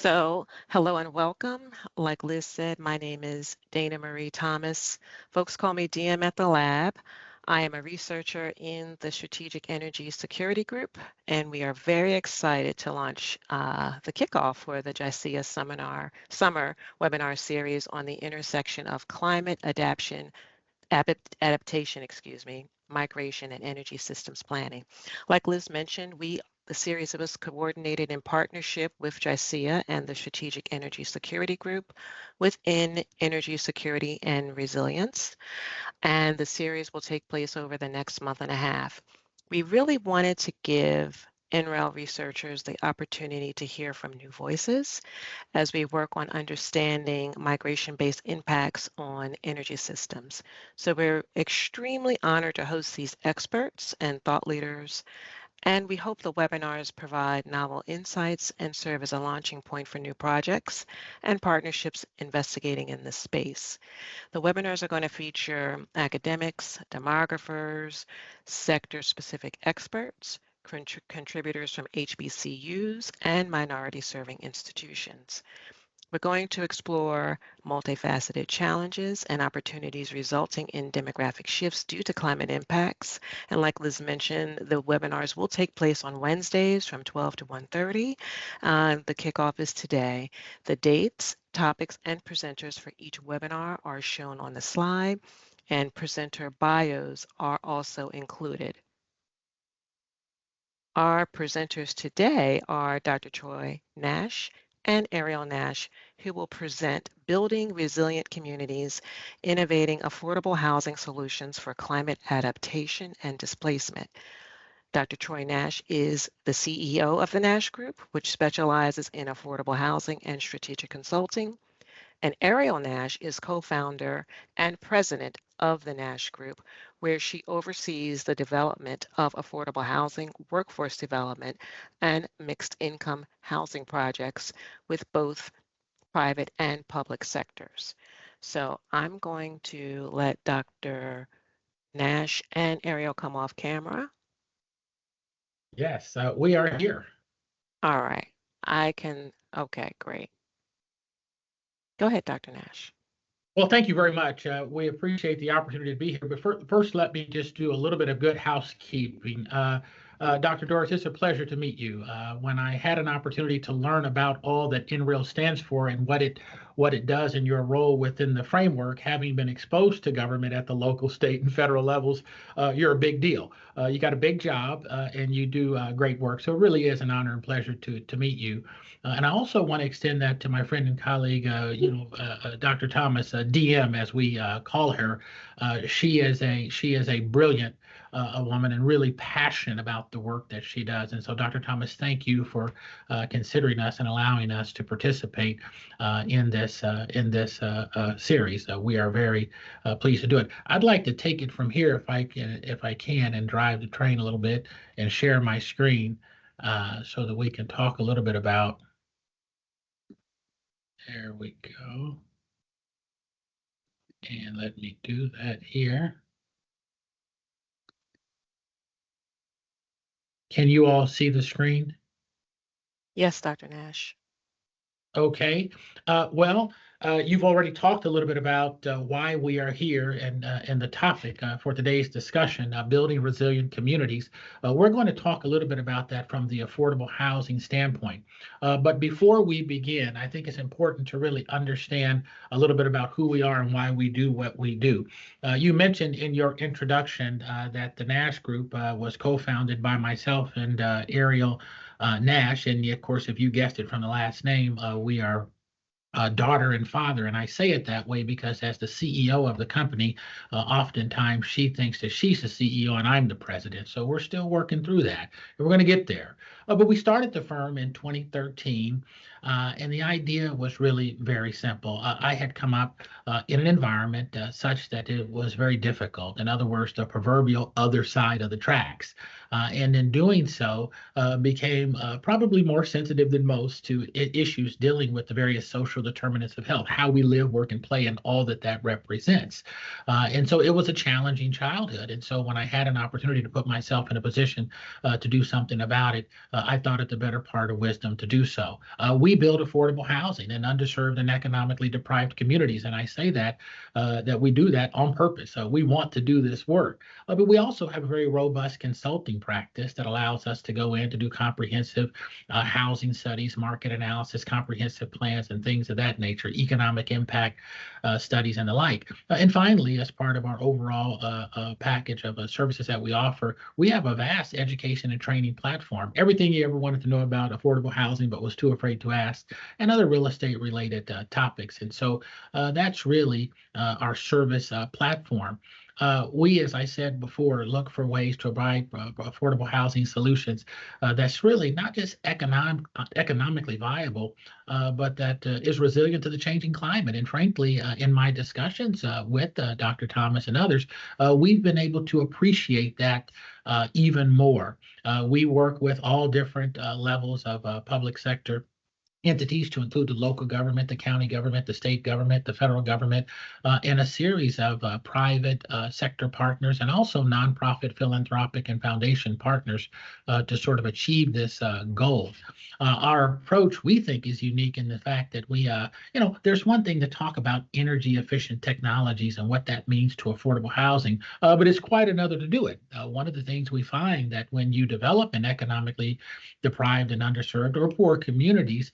Hello and welcome. Like Liz said, my name is Dana Marie Thomas. Folks call me DM at the lab. I am a researcher in the Strategic Energy Security Group, and we are very excited to launch the kickoff for the JISEA summer webinar series on the intersection of climate adaptation, migration, and energy systems planning. Like Liz mentioned, the series was coordinated in partnership with JISEA and the Strategic Energy Security Group within Energy Security and Resilience. And the series will take place over the next month and a half. We really wanted to give NREL researchers the opportunity to hear from new voices as we work on understanding migration-based impacts on energy systems. So we're extremely honored to host these experts and thought leaders, and we hope the webinars provide novel insights and serve as a launching point for new projects and partnerships investigating in this space. The webinars are going to feature academics, demographers, sector-specific experts, contributors from HBCUs, and minority-serving institutions. We're going to explore multifaceted challenges and opportunities resulting in demographic shifts due to climate impacts. And like Liz mentioned, the webinars will take place on Wednesdays from 12 to 1:30. The kickoff is today. The dates, topics, and presenters for each webinar are shown on the slide, and presenter bios are also included. Our presenters today are Dr. Troy Nash and Arielle Nash, who will present Building Resilient Communities, Innovating Affordable Housing Solutions for Climate Adaptation and Displacement. Dr. Troy Nash is the CEO of the Nash Group, which specializes in affordable housing and strategic consulting. And Arielle Nash is co-founder and president of the Nash Group, where she oversees the development of affordable housing, workforce development, and mixed income housing projects with both private and public sectors. So I'm going to let Dr. Nash and Arielle come off camera. Yes, we are here. All right, okay, great. Go ahead, Dr. Nash. Well, thank you very much. We appreciate the opportunity to be here. But first, let me just do a little bit of good housekeeping. Dr. Doris, it's a pleasure to meet you. When I had an opportunity to learn about all that NREL stands for and what it does in your role within the framework, having been exposed to government at the local, state, and federal levels, you're a big deal. You got a big job and you do great work. So it really is an honor and pleasure to meet you. And I also want to extend that to my friend and colleague, Dr. Thomas, DM, as we call her. She is a brilliant woman and really passionate about the work that she does. And so, Dr. Thomas, thank you for considering us and allowing us to participate in this series. We are very pleased to do it. I'd like to take it from here if I can, and drive the train a little bit and share my screen so that we can talk a little bit about. There we go. And let me do that here. Can you all see the screen? Yes, Dr. Nash. Okay. You've already talked a little bit about why we are here and the topic for today's discussion, building resilient communities. We're going to talk a little bit about that from the affordable housing standpoint. But before we begin, I think it's important to really understand a little bit about who we are and why we do what we do. You mentioned in your introduction that the Nash Group was co-founded by myself and Arielle Nash. And of course, if you guessed it from the last name, we are daughter and father. And I say it that way because as the CEO of the company, oftentimes she thinks that she's the CEO and I'm the president. So we're still working through that. And we're going to get there. But we started the firm in 2013. And the idea was really very simple. I had come up in an environment such that it was very difficult. In other words, the proverbial other side of the tracks. And in doing so, became probably more sensitive than most to issues dealing with the various social determinants of health, how we live, work, and play, and all that that represents. And so it was a challenging childhood. And so when I had an opportunity to put myself in a position to do something about it, I thought it the better part of wisdom to do so. We build affordable housing in underserved and economically deprived communities. And I say that we do that on purpose. We want to do this work. But we also have a very robust consulting practice that allows us to go in to do comprehensive housing studies, market analysis, comprehensive plans, and things of that nature, economic impact studies, and the like. And finally, as part of our overall package of services that we offer, we have a vast education and training platform. Everything you ever wanted to know about affordable housing but was too afraid to ask, and other real estate related topics. And so that's really our service platform. We, as I said before, look for ways to provide affordable housing solutions that's really not just economically viable, but that is resilient to the changing climate. And frankly, in my discussions with Dr. Thomas and others, we've been able to appreciate that even more. We work with all different levels of public sector entities, to include the local government, the county government, the state government, the federal government, and a series of private sector partners, and also nonprofit, philanthropic, and foundation partners to sort of achieve this goal. Our approach, we think, is unique in the fact that we, there's one thing to talk about energy efficient technologies and what that means to affordable housing, but it's quite another to do it. One of the things we find that when you develop in economically deprived and underserved or poor communities,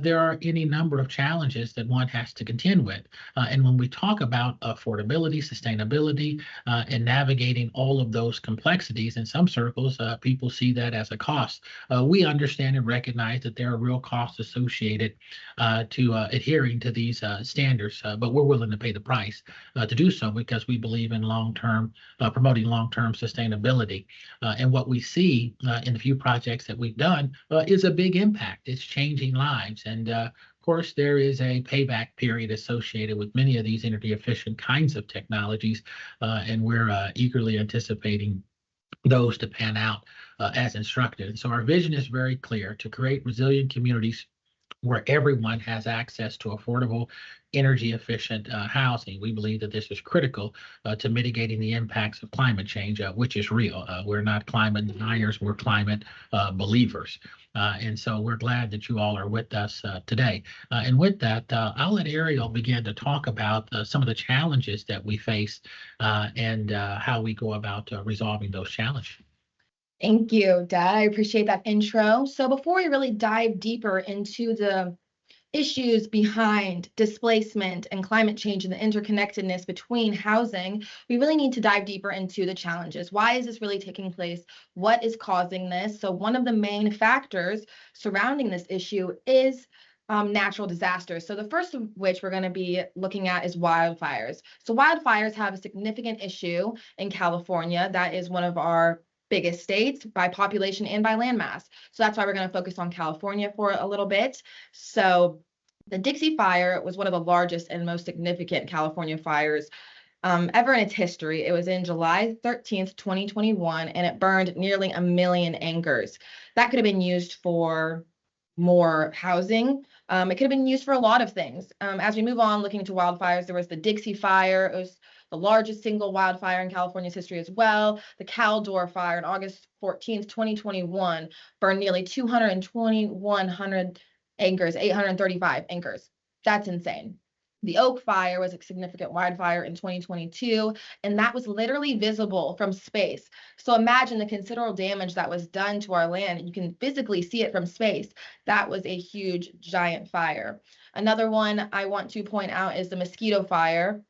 there are any number of challenges that one has to contend with. And when we talk about affordability, sustainability, and navigating all of those complexities, in some circles, people see that as a cost. We understand and recognize that there are real costs associated to adhering to these standards, but we're willing to pay the price to do so because we believe in long-term, promoting long-term sustainability. And what we see in the few projects that we've done is a big impact. It's changing lives. And of course, there is a payback period associated with many of these energy efficient kinds of technologies, and we're eagerly anticipating those to pan out as instructed. So our vision is very clear: to create resilient communities where everyone has access to affordable, energy efficient housing. We believe that this is critical to mitigating the impacts of climate change, which is real. We're not climate deniers, we're climate believers. And so we're glad that you all are with us today. And with that, I'll let Arielle begin to talk about some of the challenges that we face and how we go about resolving those challenges. Thank you, Dad. I appreciate that intro. So before we really dive deeper into the issues behind displacement and climate change and the interconnectedness between housing, we really need to dive deeper into the challenges. Why is this really taking place? What is causing this? So one of the main factors surrounding this issue is natural disasters. So the first of which we're going to be looking at is wildfires. So wildfires have a significant issue in California. That is one of our biggest states by population and by landmass. So that's why we're going to focus on California for a little bit. So the Dixie Fire was one of the largest and most significant California fires ever in its history. It was in July 13th, 2021, and it burned nearly 1 million acres. That could have been used for more housing. It could have been used for a lot of things. As we move on looking to wildfires, there was the Dixie Fire. It was the largest single wildfire in California's history as well. The Caldor Fire on August 14th, 2021, burned nearly 2,100 acres, 835 acres. That's insane. The Oak Fire was a significant wildfire in 2022, and that was literally visible from space. So imagine the considerable damage that was done to our land. You can physically see it from space. That was a huge, giant fire. Another one I want to point out is the Mosquito Fire.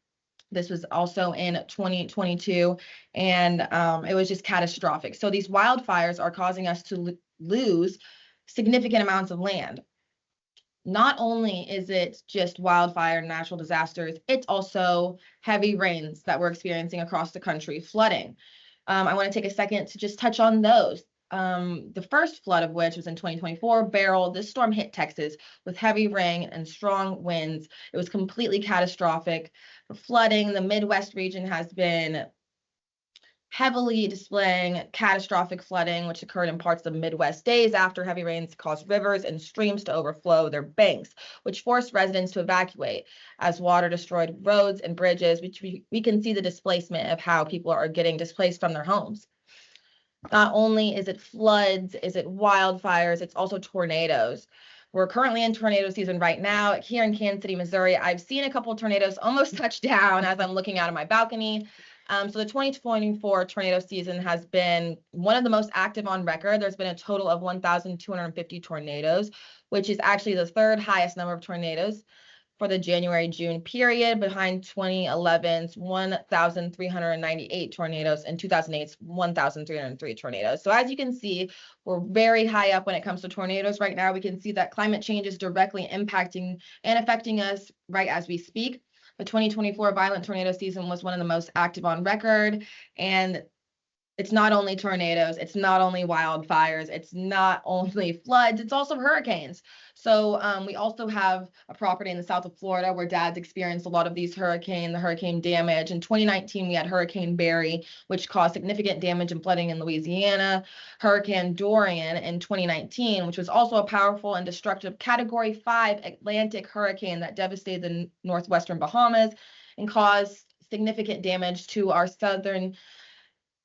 This was also in 2022, and it was just catastrophic. So these wildfires are causing us to lose significant amounts of land. Not only is it just wildfire and natural disasters, it's also heavy rains that we're experiencing across the country, flooding. I want to take a second to just touch on those. The first flood of which was in 2024, Beryl. This storm hit Texas with heavy rain and strong winds. It was completely catastrophic. The flooding, the Midwest region has been heavily displaying catastrophic flooding, which occurred in parts of the Midwest days after heavy rains caused rivers and streams to overflow their banks, which forced residents to evacuate as water destroyed roads and bridges, which we can see the displacement of how people are getting displaced from their homes. Not only is it floods, is it wildfires, it's also tornadoes. We're currently in tornado season right now here in Kansas City, Missouri. I've seen a couple of tornadoes almost touch down as I'm looking out of my balcony. So the 2024 tornado season has been one of the most active on record. There's been a total of 1,250 tornadoes, which is actually the third highest number of tornadoes for the January-June period, behind 2011's 1,398 tornadoes and 2008's 1,303 tornadoes. So as you can see, we're very high up when it comes to tornadoes right now. We can see that climate change is directly impacting and affecting us right as we speak. The 2024 violent tornado season was one of the most active on record, and it's not only tornadoes, it's not only wildfires, it's not only floods, it's also hurricanes. So we also have a property in the south of Florida where Dad's experienced a lot of these the hurricane damage. In 2019, we had Hurricane Barry, which caused significant damage and flooding in Louisiana. Hurricane Dorian in 2019, which was also a powerful and destructive Category 5 Atlantic hurricane that devastated the northwestern Bahamas and caused significant damage to our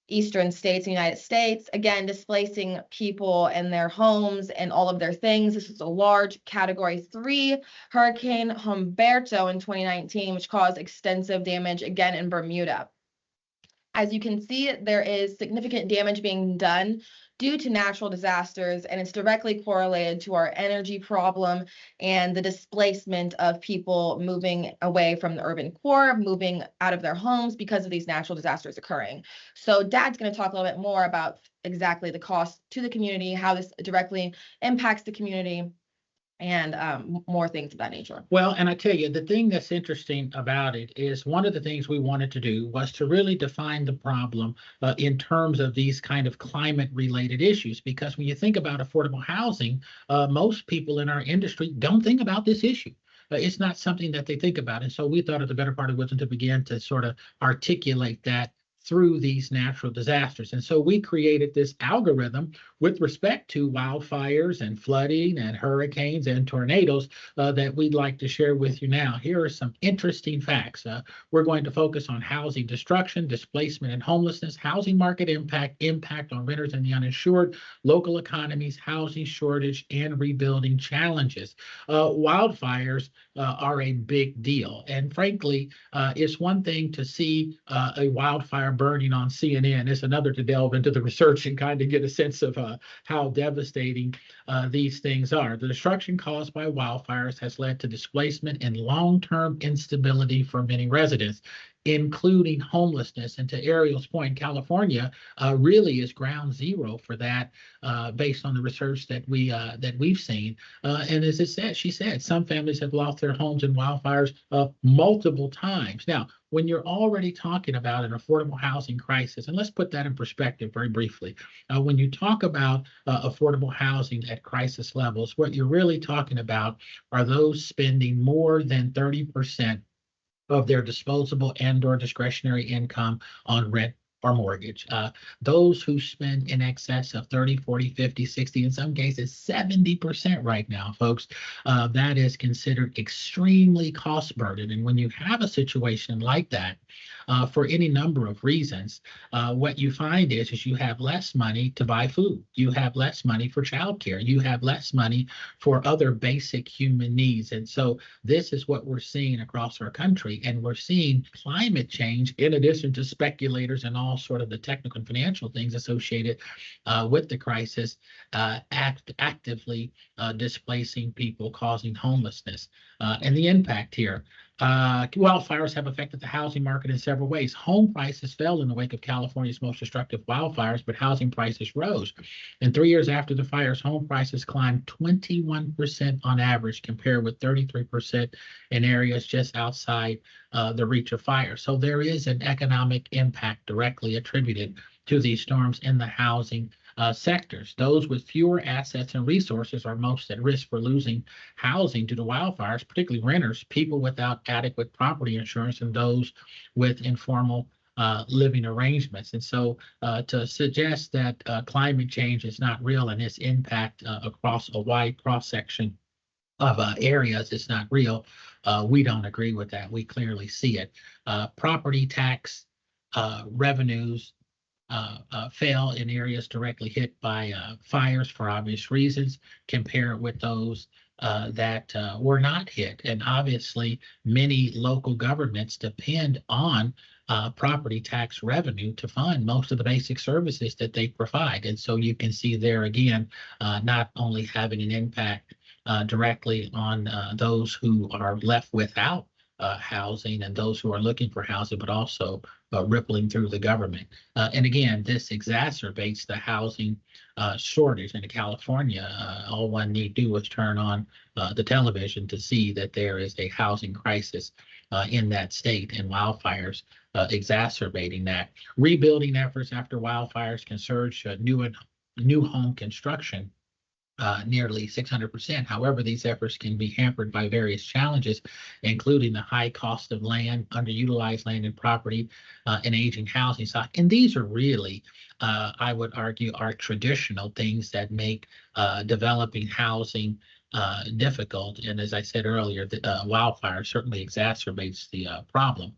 eastern states in the United States, again, displacing people and their homes and all of their things. This is a large Category 3 Hurricane Humberto in 2019, which caused extensive damage again in Bermuda. As you can see, there is significant damage being done due to natural disasters, and it's directly correlated to our energy problem and the displacement of people moving away from the urban core, moving out of their homes because of these natural disasters occurring. So Dad's going to talk a little bit more about exactly the cost to the community, how this directly impacts the community, and more things of that nature. Well, and I tell you, the thing that's interesting about it is one of the things we wanted to do was to really define the problem in terms of these kind of climate related issues. Because when you think about affordable housing, most people in our industry don't think about this issue. It's not something that they think about. And so we thought it the better part of wisdom to begin to sort of articulate that through these natural disasters. And so we created this algorithm with respect to wildfires and flooding and hurricanes and tornadoes that we'd like to share with you now. Here are some interesting facts. We're going to focus on housing destruction, displacement and homelessness, housing market impact on renters and the uninsured, local economies, housing shortage, and rebuilding challenges. Wildfires are a big deal. And frankly, it's one thing to see a wildfire burning on CNN. It's another to delve into the research and kind of get a sense of how devastating these things are. The destruction caused by wildfires has led to displacement and long-term instability for many residents, including homelessness. And to Arielle's point, California really is ground zero for that, based on the research that we've seen. And as she said, some families have lost their homes in wildfires multiple times. Now, when you're already talking about an affordable housing crisis, and let's put that in perspective very briefly, when you talk about affordable housing at crisis levels, what you're really talking about are those spending more than 30% of their disposable and or discretionary income on rent or mortgage. Those who spend in excess of 30, 40, 50, 60, in some cases 70% right now, folks, that is considered extremely cost burden. And when you have a situation like that, for any number of reasons, what you find is you have less money to buy food. You have less money for childcare. You have less money for other basic human needs. And so this is what we're seeing across our country. And we're seeing climate change, in addition to speculators and all sort of the technical and financial things associated with the crisis, actively displacing people, causing homelessness. And the impact here. Wildfires have affected the housing market in several ways. Home prices fell in the wake of California's most destructive wildfires, but housing prices rose. And 3 years after the fires, home prices climbed 21% on average, compared with 33% in areas just outside the reach of fire. So there is an economic impact directly attributed to these storms in the housing sectors. Those with fewer assets and resources are most at risk for losing housing due to wildfires, particularly renters, people without adequate property insurance, and those with informal living arrangements. And so to suggest that climate change is not real and its impact across a wide cross-section of areas is not real, we don't agree with that. We clearly see it. Property tax revenues fell in areas directly hit by fires for obvious reasons. Compare it with those that were not hit. And obviously, many local governments depend on property tax revenue to fund most of the basic services that they provide. And so you can see there again, not only having an impact directly on those who are left without housing and those who are looking for housing, but also rippling through the government. And again, this exacerbates the housing shortage in California. All one need do is turn on the television to see that there is a housing crisis in that state, and wildfires exacerbating that. Rebuilding efforts after wildfires can surge new home construction nearly 600%. However, these efforts can be hampered by various challenges, including the high cost of land, underutilized land and property, and aging housing stock. And these are really, I would argue, are traditional things that make developing housing difficult. And as I said earlier, the wildfire certainly exacerbates the problem.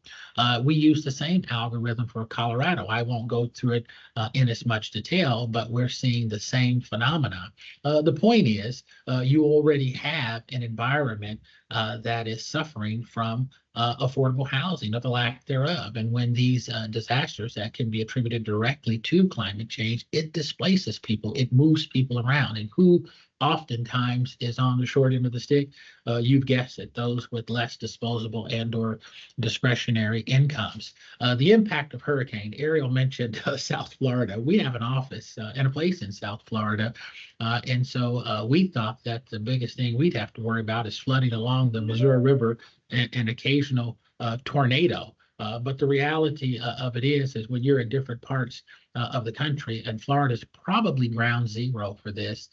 We use the same algorithm for Colorado. I won't go through it in as much detail, but we're seeing the same phenomena. The point is, you already have an environment that is suffering from affordable housing or the lack thereof. And when these disasters that can be attributed directly to climate change, it displaces people, it moves people around. And who oftentimes is on the short end of the stick? You've guessed it, those with less disposable and or discretionary incomes. The impact of hurricane, Arielle mentioned South Florida. We have an office and a place in South Florida. And so we thought that the biggest thing we'd have to worry about is flooding along the Missouri River and occasional tornado. But the reality of it is when you're in different parts of the country, and Florida is probably ground zero for this,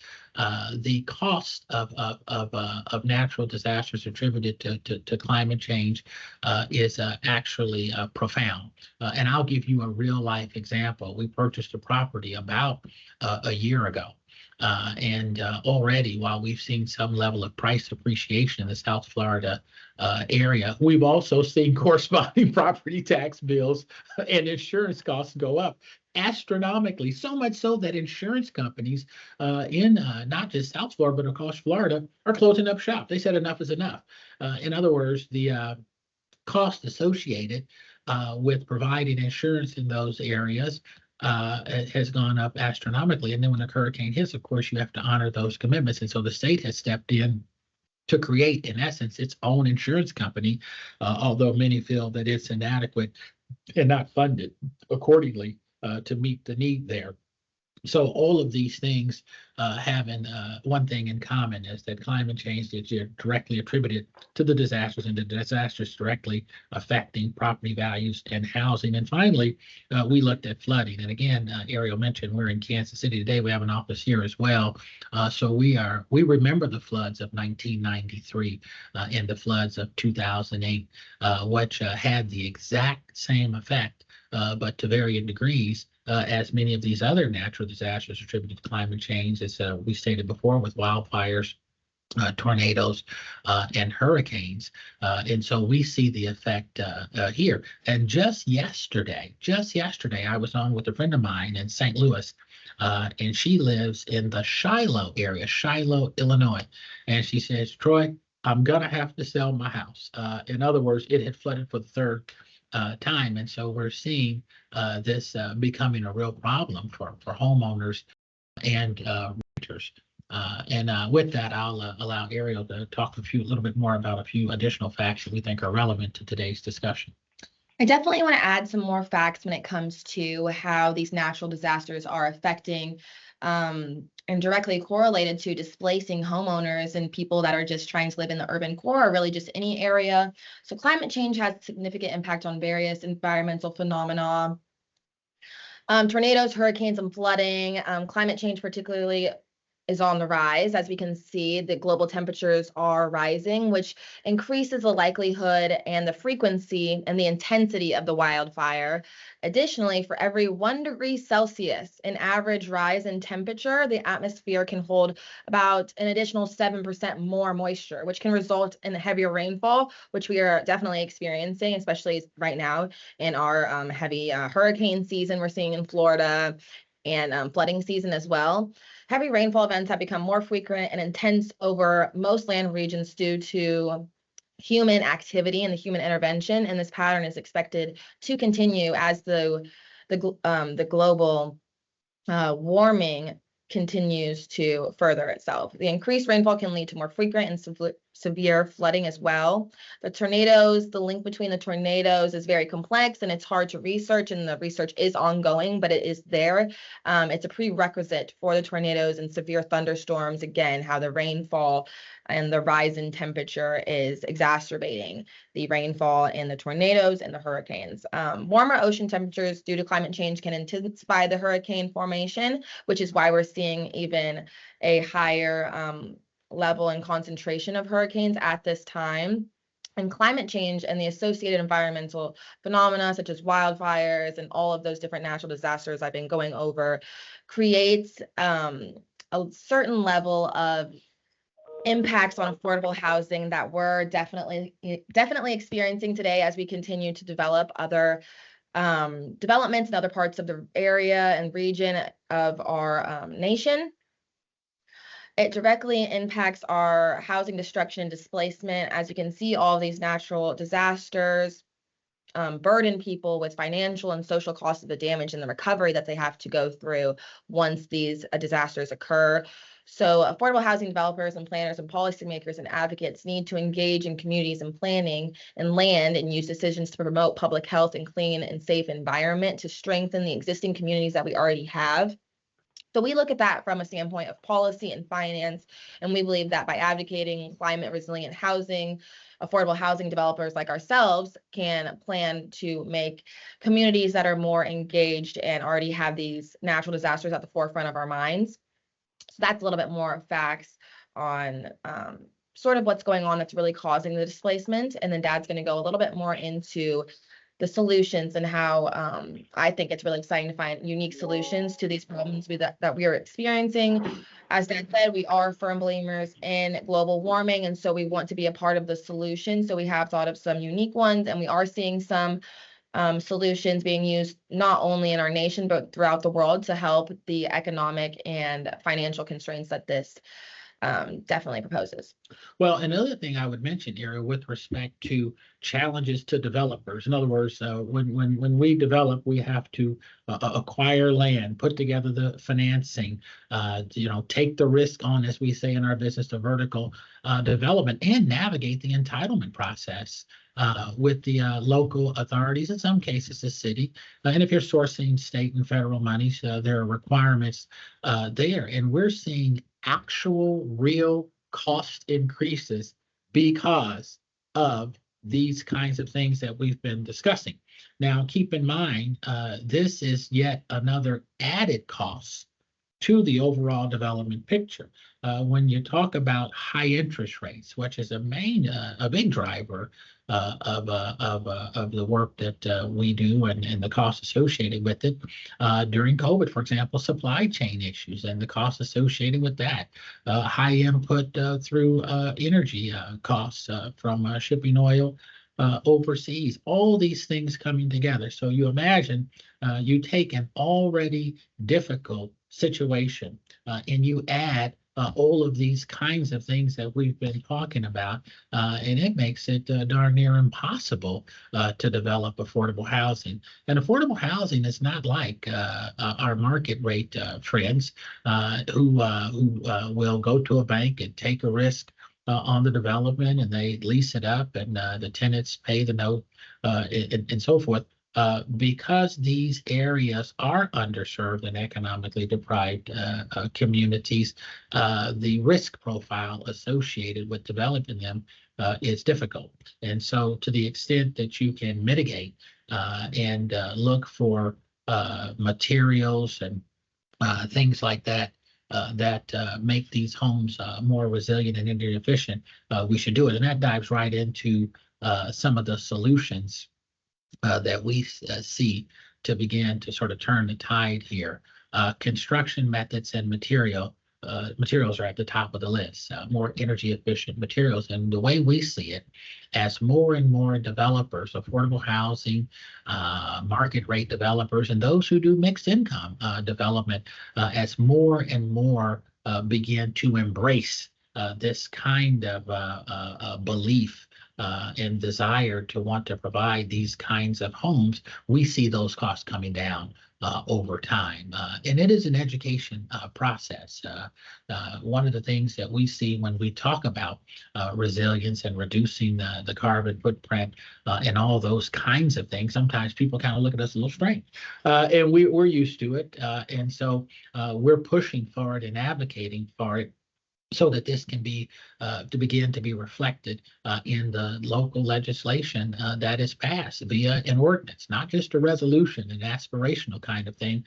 the cost of natural disasters attributed to climate change is actually profound. And I'll give you a real life example. We purchased a property about a year ago. And already, while we've seen some level of price appreciation in the South Florida area, we've also seen corresponding property tax bills and insurance costs go up astronomically, so much so that insurance companies in not just South Florida, but across Florida are closing up shop. They said enough is enough. In other words, the cost associated with providing insurance in those areas has gone up astronomically. And then when a hurricane hits, of course, you have to honor those commitments. And so the state has stepped in to create, in essence, its own insurance company, although many feel that it's inadequate and not funded accordingly to meet the need there. So all of these things having one thing in common is that climate change is directly attributed to the disasters, and the disasters directly affecting property values and housing. And finally, we looked at flooding. And again, Arielle mentioned we're in Kansas City today. We have an office here as well. So we remember the floods of 1993 and the floods of 2008, which had the exact same effect, but to varying degrees. As many of these other natural disasters attributed to climate change, as we stated before, with wildfires, tornadoes, and hurricanes. And so we see the effect here. And just yesterday, I was on with a friend of mine in St. Louis, and she lives in the Shiloh area, Shiloh, Illinois. And she says, Troy, I'm going to have to sell my house. In other words, it had flooded for the third time. And so we're seeing this becoming a real problem for homeowners and renters. And with that, I'll allow Arielle to talk a little bit more about a few additional facts that we think are relevant to today's discussion. I definitely want to add some more facts when it comes to how these natural disasters are affecting and directly correlated to displacing homeowners and people that are just trying to live in the urban core or really just any area. So climate change has significant impact on various environmental phenomena. Tornadoes, hurricanes, and flooding. Climate change particularly is on the rise. As we can see, the global temperatures are rising, which increases the likelihood and the frequency and the intensity of the wildfire. Additionally, for every 1 degree Celsius, an average rise in temperature, the atmosphere can hold about an additional 7% more moisture, which can result in heavier rainfall, which we are definitely experiencing, especially right now in our heavy hurricane season we're seeing in Florida, and flooding season as well. Heavy rainfall events have become more frequent and intense over most land regions due to human activity and the human intervention, and this pattern is expected to continue as the global warming continues to further itself. The increased rainfall can lead to more frequent and severe flooding as well. The tornadoes, the link between the tornadoes is very complex and it's hard to research, and the research is ongoing, but it is there. It's a prerequisite for the tornadoes and severe thunderstorms. Again, how the rainfall and the rise in temperature is exacerbating the rainfall and the tornadoes and the hurricanes. Warmer ocean temperatures due to climate change can intensify the hurricane formation, which is why we're seeing even a higher level and concentration of hurricanes at this time. And climate change and the associated environmental phenomena such as wildfires and all of those different natural disasters I've been going over creates a certain level of impacts on affordable housing that we're definitely experiencing today as we continue to develop other developments in other parts of the area and region of our nation. It directly impacts our housing destruction and displacement. As you can see, all these natural disasters burden people with financial and social costs of the damage and the recovery that they have to go through once these disasters occur. So affordable housing developers and planners and policymakers and advocates need to engage in communities and planning and land and use decisions to promote public health and clean and safe environment to strengthen the existing communities that we already have. So we look at that from a standpoint of policy and finance, and we believe that by advocating climate resilient housing, affordable housing developers like ourselves can plan to make communities that are more engaged and already have these natural disasters at the forefront of our minds. So that's a little bit more facts on sort of what's going on that's really causing the displacement. And then Dad's going to go a little bit more into the solutions and how I think it's really exciting to find unique solutions to these problems that we are experiencing. As Dad said, we are firm believers in global warming, and so we want to be a part of the solution. So we have thought of some unique ones, and we are seeing some solutions being used not only in our nation, but throughout the world to help the economic and financial constraints that this definitely proposes. Well, another thing I would mention here with respect to challenges to developers. In other words, when we develop, we have to acquire land, put together the financing, take the risk on, as we say in our business, the vertical development, and navigate the entitlement process with the local authorities, in some cases the city. And if you're sourcing state and federal monies, there are requirements there. And we're seeing actual real cost increases because of these kinds of things that we've been discussing. Now, keep in mind, this is yet another added cost to the overall development picture. When you talk about high interest rates, which is a big driver of the work that we do and the costs associated with it. During COVID, for example, supply chain issues and the costs associated with that, high input through energy costs from shipping oil overseas, all these things coming together. So you imagine you take an already difficult situation and you add all of these kinds of things that we've been talking about, and it makes it darn near impossible to develop affordable housing. And affordable housing is not like our market rate friends who will go to a bank and take a risk on the development, and they lease it up, and the tenants pay the note and so forth. Because these areas are underserved and economically deprived communities, the risk profile associated with developing them is difficult. And so to the extent that you can mitigate and look for materials and things like that that make these homes more resilient and energy efficient, we should do it. And that dives right into some of the solutions that we see to begin to sort of turn the tide here. Construction methods and materials are at the top of the list, more energy efficient materials. And the way we see it, as more and more developers, affordable housing, market rate developers, and those who do mixed income development, as more and more begin to embrace this kind of belief and desire to want to provide these kinds of homes, we see those costs coming down over time. And it is an education process. One of the things that we see when we talk about resilience and reducing the carbon footprint and all those kinds of things, sometimes people kind of look at us a little strange. And we're used to it. And so we're pushing for it and advocating for it, so that this can be to begin to be reflected in the local legislation that is passed via an ordinance, not just a resolution, an aspirational kind of thing,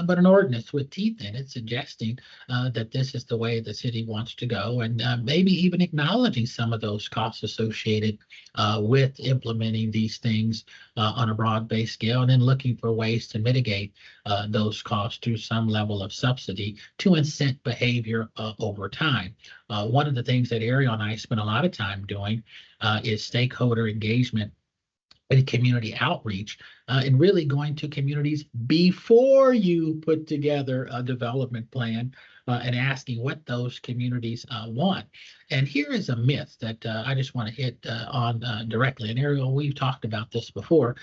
but an ordinance with teeth in it, suggesting that this is the way the city wants to go, and maybe even acknowledging some of those costs associated with implementing these things on a broad-based scale, and then looking for ways to mitigate those costs through some level of subsidy to incent behavior over time. One of the things that Arielle and I spend a lot of time doing is stakeholder engagement and community outreach, and really going to communities before you put together a development plan and asking what those communities want. And here is a myth that I just want to hit on directly. And Arielle, we've talked about this before.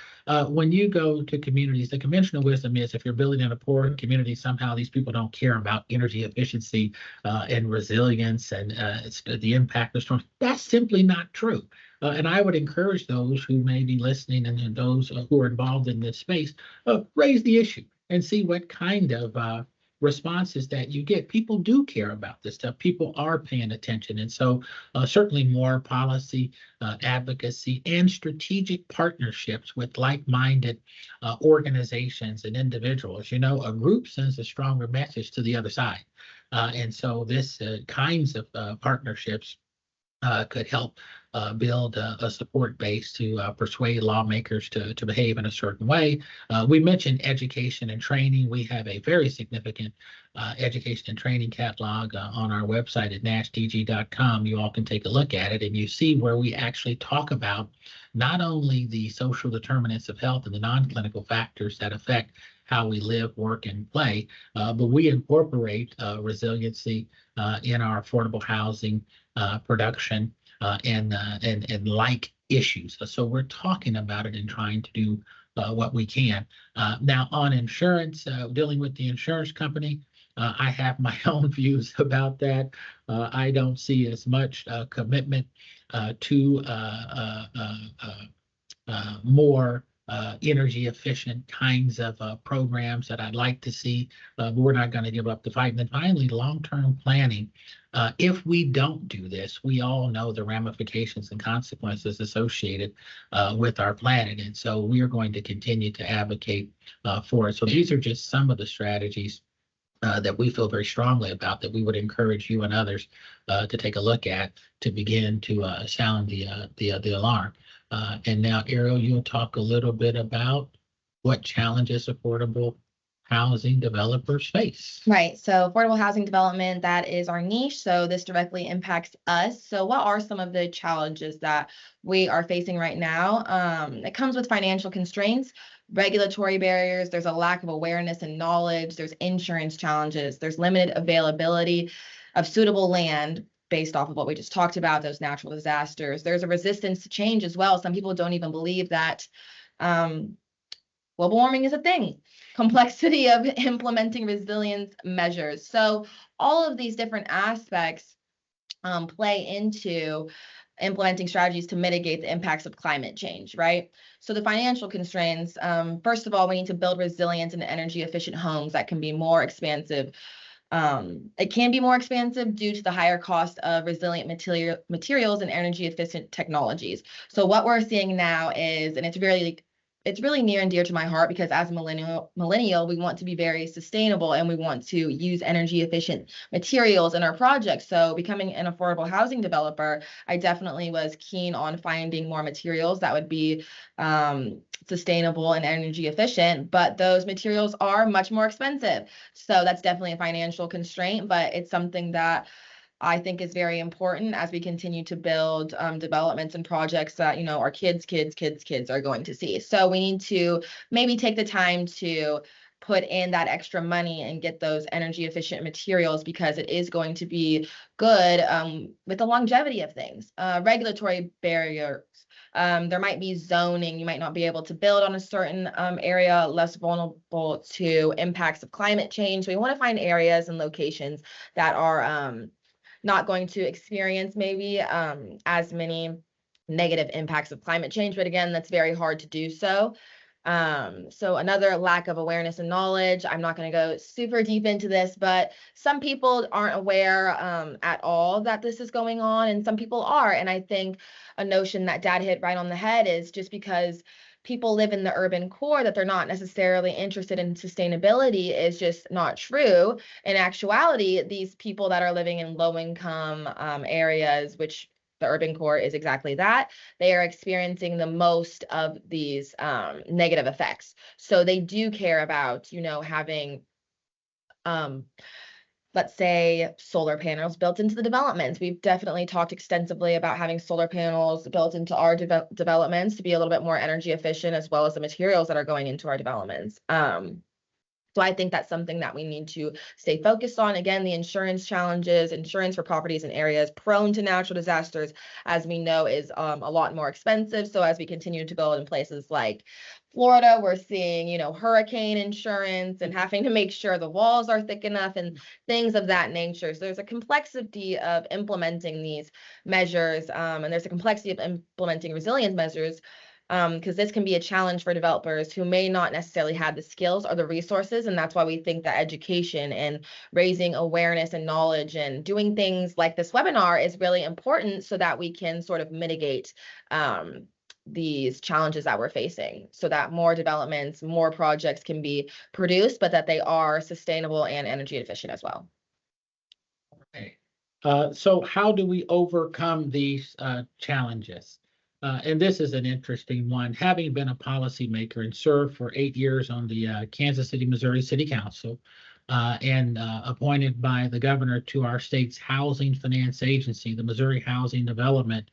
When you go to communities, the conventional wisdom is if you're building in a poor community, somehow these people don't care about energy efficiency and resilience and the impact of storms. That's simply not true. And I would encourage those who may be listening and those who are involved in this space, raise the issue and see what kind of responses that you get. People do care about this stuff. People are paying attention. And so certainly more policy advocacy and strategic partnerships with like-minded organizations and individuals. You know, a group sends a stronger message to the other side. And so this kinds of partnerships could help build a support base to persuade lawmakers to behave in a certain way. We mentioned education and training. We have a very significant education and training catalog on our website at nashdg.com. You all can take a look at it, and you see where we actually talk about not only the social determinants of health and the non-clinical factors that affect how we live, work, and play, but we incorporate resiliency in our affordable housing production and like issues. So we're talking about it and trying to do what we can. Now on insurance, dealing with the insurance company, I have my own views about that. I don't see as much commitment to more energy efficient kinds of programs that I'd like to see, but we're not going to give up the fight. And then finally, long-term planning. If we don't do this, we all know the ramifications and consequences associated with our planet. And so we are going to continue to advocate for it. So these are just some of the strategies that we feel very strongly about, that we would encourage you and others to take a look at to begin to sound the alarm. And now, Arielle, you'll talk a little bit about what challenges affordable housing developers face. Right. So affordable housing development, that is our niche. So this directly impacts us. So what are some of the challenges that we are facing right now? It comes with financial constraints, regulatory barriers. There's a lack of awareness and knowledge. There's insurance challenges. There's limited availability of suitable land based off of what we just talked about, those natural disasters. There's a resistance to change as well. Some people don't even believe that global warming is a thing. Complexity of implementing resilience measures. So all of these different aspects play into implementing strategies to mitigate the impacts of climate change, right? So the financial constraints, first of all, we need to build resilient and energy efficient homes that can be more expansive. It can be more expensive due to the higher cost of resilient materials and energy efficient technologies. So what we're seeing now is, and it's it's really near and dear to my heart because as a millennial, we want to be very sustainable and we want to use energy efficient materials in our projects. So becoming an affordable housing developer, I definitely was keen on finding more materials that would be sustainable and energy efficient, but those materials are much more expensive. So that's definitely a financial constraint, but it's something that I think is very important as we continue to build developments and projects that, our kids are going to see. So we need to maybe take the time to put in that extra money and get those energy efficient materials because it is going to be good with the longevity of things. Regulatory barriers. There might be zoning. You might not be able to build on a certain area, less vulnerable to impacts of climate change. So we want to find areas and locations that are not going to experience maybe as many negative impacts of climate change. But again, that's very hard to do so. So another lack of awareness and knowledge. I'm not going to go super deep into this, but some people aren't aware at all that this is going on, and some people are. And I think a notion that Dad hit right on the head is just because people live in the urban core that they're not necessarily interested in sustainability is just not true. In actuality, these people that are living in low income areas, which the urban core is exactly that, they are experiencing the most of these negative effects. So they do care about, having let's say solar panels built into the developments. We've definitely talked extensively about having solar panels built into our developments to be a little bit more energy efficient, as well as the materials that are going into our developments. So I think that's something that we need to stay focused on. Again, the insurance challenges, insurance for properties in areas prone to natural disasters, as we know, is a lot more expensive. So as we continue to build in places like Florida, we're seeing, hurricane insurance and having to make sure the walls are thick enough and things of that nature. So there's a complexity of implementing these measures, and there's a complexity of implementing resilience measures, because this can be a challenge for developers who may not necessarily have the skills or the resources. And that's why we think that education and raising awareness and knowledge and doing things like this webinar is really important so that we can sort of mitigate these challenges that we're facing so that more developments, more projects can be produced, but that they are sustainable and energy efficient as well. Okay. So how do we overcome these challenges? And this is an interesting one. Having been a policymaker and served for 8 years on the Kansas City, Missouri City Council, and appointed by the governor to our state's housing finance agency, the Missouri Housing Development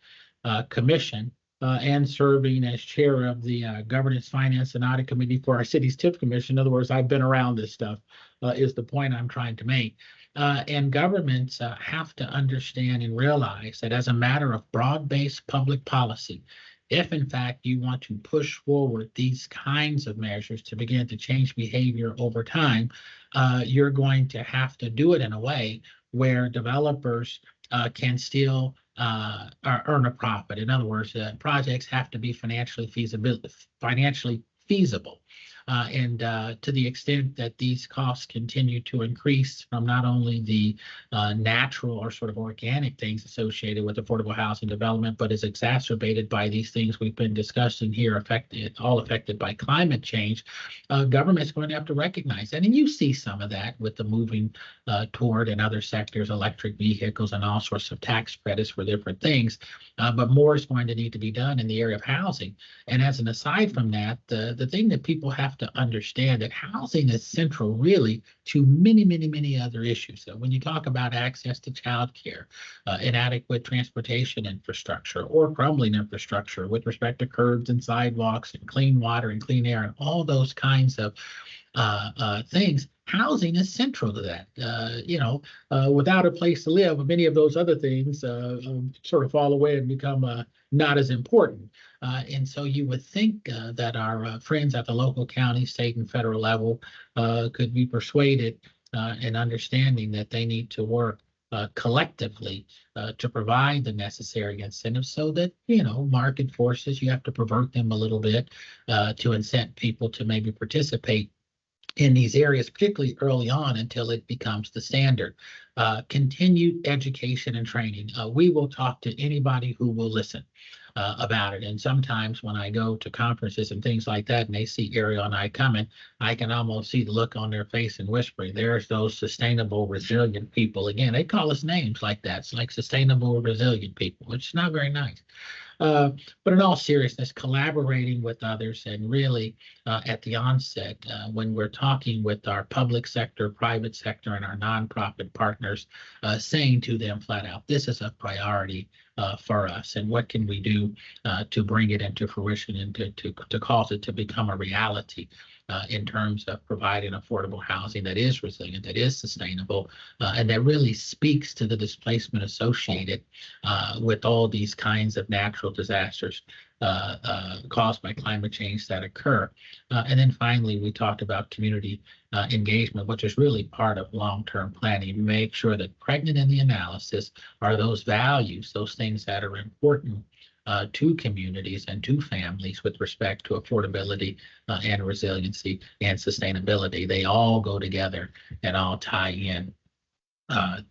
Commission, and serving as chair of the Governance, Finance, and Audit Committee for our city's TIF Commission. In other words, I've been around this stuff, is the point I'm trying to make. And governments have to understand and realize that as a matter of broad-based public policy, if in fact you want to push forward these kinds of measures to begin to change behavior over time, you're going to have to do it in a way where developers can still earn a profit. In other words, projects have to be financially feasible. And to the extent that these costs continue to increase from not only the natural or sort of organic things associated with affordable housing development, but is exacerbated by these things we've been discussing here, affected by climate change, government's going to have to recognize that. And you see some of that with the moving toward in other sectors, electric vehicles and all sorts of tax credits for different things. But more is going to need to be done in the area of housing. And as an aside from that, the thing that people have to understand that housing is central really to many, many, many other issues. So when you talk about access to childcare, inadequate transportation infrastructure or crumbling infrastructure with respect to curbs and sidewalks and clean water and clean air and all those kinds of things, housing is central to that. Without a place to live, many of those other things sort of fall away and become not as important. And so you would think that our friends at the local, county, state, and federal level could be persuaded in understanding that they need to work collectively to provide the necessary incentives so that, market forces, you have to pervert them a little bit to incent people to maybe participate in these areas, particularly early on until it becomes the standard. Continued education and training. We will talk to anybody who will listen about it. And sometimes when I go to conferences and things like that, and they see Arielle and I coming, I can almost see the look on their face and whispering, there's those sustainable, resilient people. Again, they call us names like that. It's like sustainable, resilient people, which is not very nice. Uh, but in all seriousness, collaborating with others and really at the onset, when we're talking with our public sector, private sector, and our nonprofit partners, saying to them flat out, this is a priority for us, and what can we do to bring it into fruition and to cause it to become a reality in terms of providing affordable housing that is resilient, that is sustainable, and that really speaks to the displacement associated with all these kinds of natural disasters caused by climate change that occur. And then finally, we talked about community engagement, which is really part of long-term planning. Make sure that pregnant in the analysis are those values, those things that are important to communities and to families with respect to affordability and resiliency and sustainability. They all go together and all tie in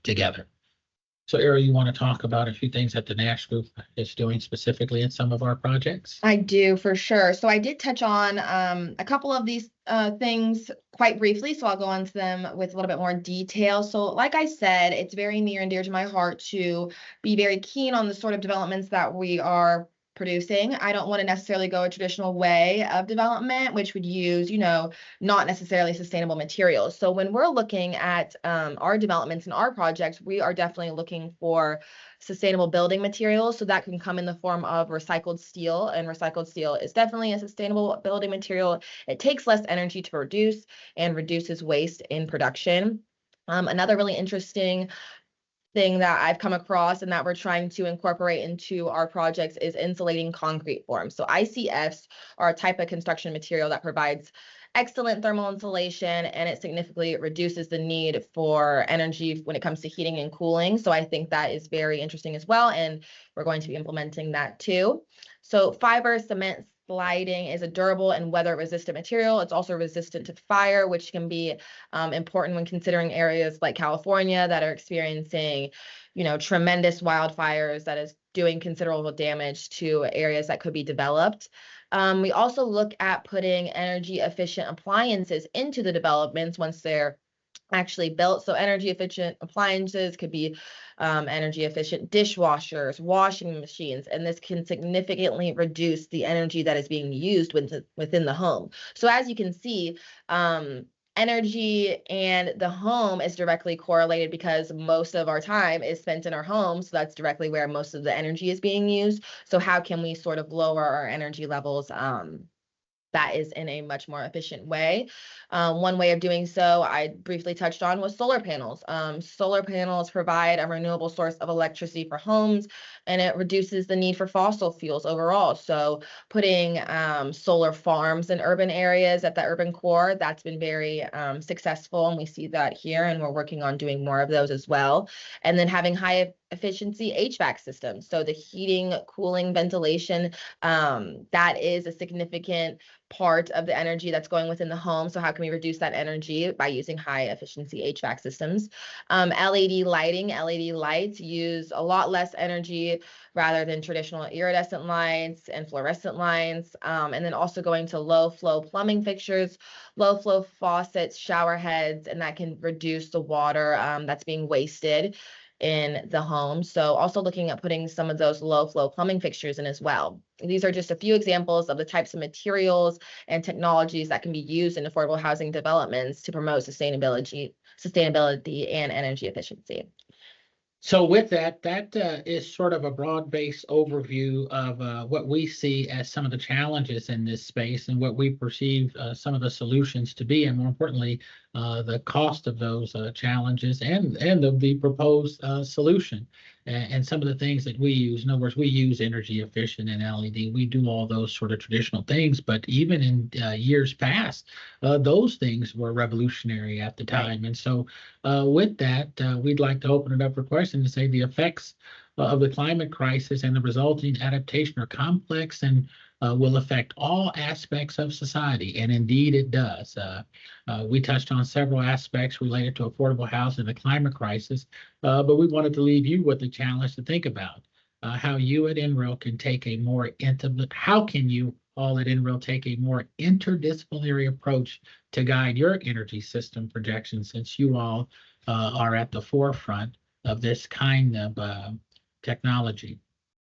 together. So, Arielle, you want to talk about a few things that the Nash Group is doing specifically in some of our projects? I do, for sure. So I did touch on a couple of these things quite briefly, so I'll go into them with a little bit more detail. So like I said, it's very near and dear to my heart to be very keen on the sort of developments that we are producing. I don't want to necessarily go a traditional way of development, which would use, not necessarily sustainable materials. So when we're looking at our developments and our projects, we are definitely looking for sustainable building materials. So that can come in the form of recycled steel, and recycled steel is definitely a sustainable building material. It takes less energy to produce and reduces waste in production. Another really interesting thing that I've come across and that we're trying to incorporate into our projects is insulating concrete forms. So ICFs are a type of construction material that provides excellent thermal insulation, and it significantly reduces the need for energy when it comes to heating and cooling. So I think that is very interesting as well, and we're going to be implementing that too. So fiber cement sliding is a durable and weather-resistant material. It's also resistant to fire, which can be important when considering areas like California that are experiencing, tremendous wildfires that is doing considerable damage to areas that could be developed. We also look at putting energy-efficient appliances into the developments once they're actually built. So energy efficient appliances could be energy efficient dishwashers, washing machines, and this can significantly reduce the energy that is being used within the home. So as you can see, energy and the home is directly correlated because most of our time is spent in our homes. So that's directly where most of the energy is being used. So how can we sort of lower our energy levels that is in a much more efficient way? One way of doing so I briefly touched on was solar panels. Solar panels provide a renewable source of electricity for homes, and it reduces the need for fossil fuels overall. So putting solar farms in urban areas at the urban core, that's been very successful, and we see that here, and we're working on doing more of those as well. And then having high efficiency HVAC systems. So the heating, cooling, ventilation, that is a significant part of the energy that's going within the home. So how can we reduce that energy by using high efficiency HVAC systems? LED lighting, LED lights use a lot less energy rather than traditional iridescent lights and fluorescent lights. And then also going to low flow plumbing fixtures, low flow faucets, shower heads, and that can reduce the water that's being wasted in the home. So also looking at putting some of those low flow plumbing fixtures in as well. These are just a few examples of the types of materials and technologies that can be used in affordable housing developments to promote sustainability and energy efficiency. So with that, that is sort of a broad-based overview of what we see as some of the challenges in this space and what we perceive some of the solutions to be, and more importantly, the cost of those challenges and of the proposed solution. And some of the things that we use, in other words, we use energy efficient and LED. We do all those sort of traditional things, but even in years past, those things were revolutionary at the time. Right. And so with that, we'd like to open it up for questions and say the effects of the climate crisis and the resulting adaptation are complex and will affect all aspects of society, and indeed it does. We touched on several aspects related to affordable housing and the climate crisis, but we wanted to leave you with the challenge to think about how you at NREL can take a more intimate, how can you all at NREL take a more interdisciplinary approach to guide your energy system projections, since you all are at the forefront of this kind of technology.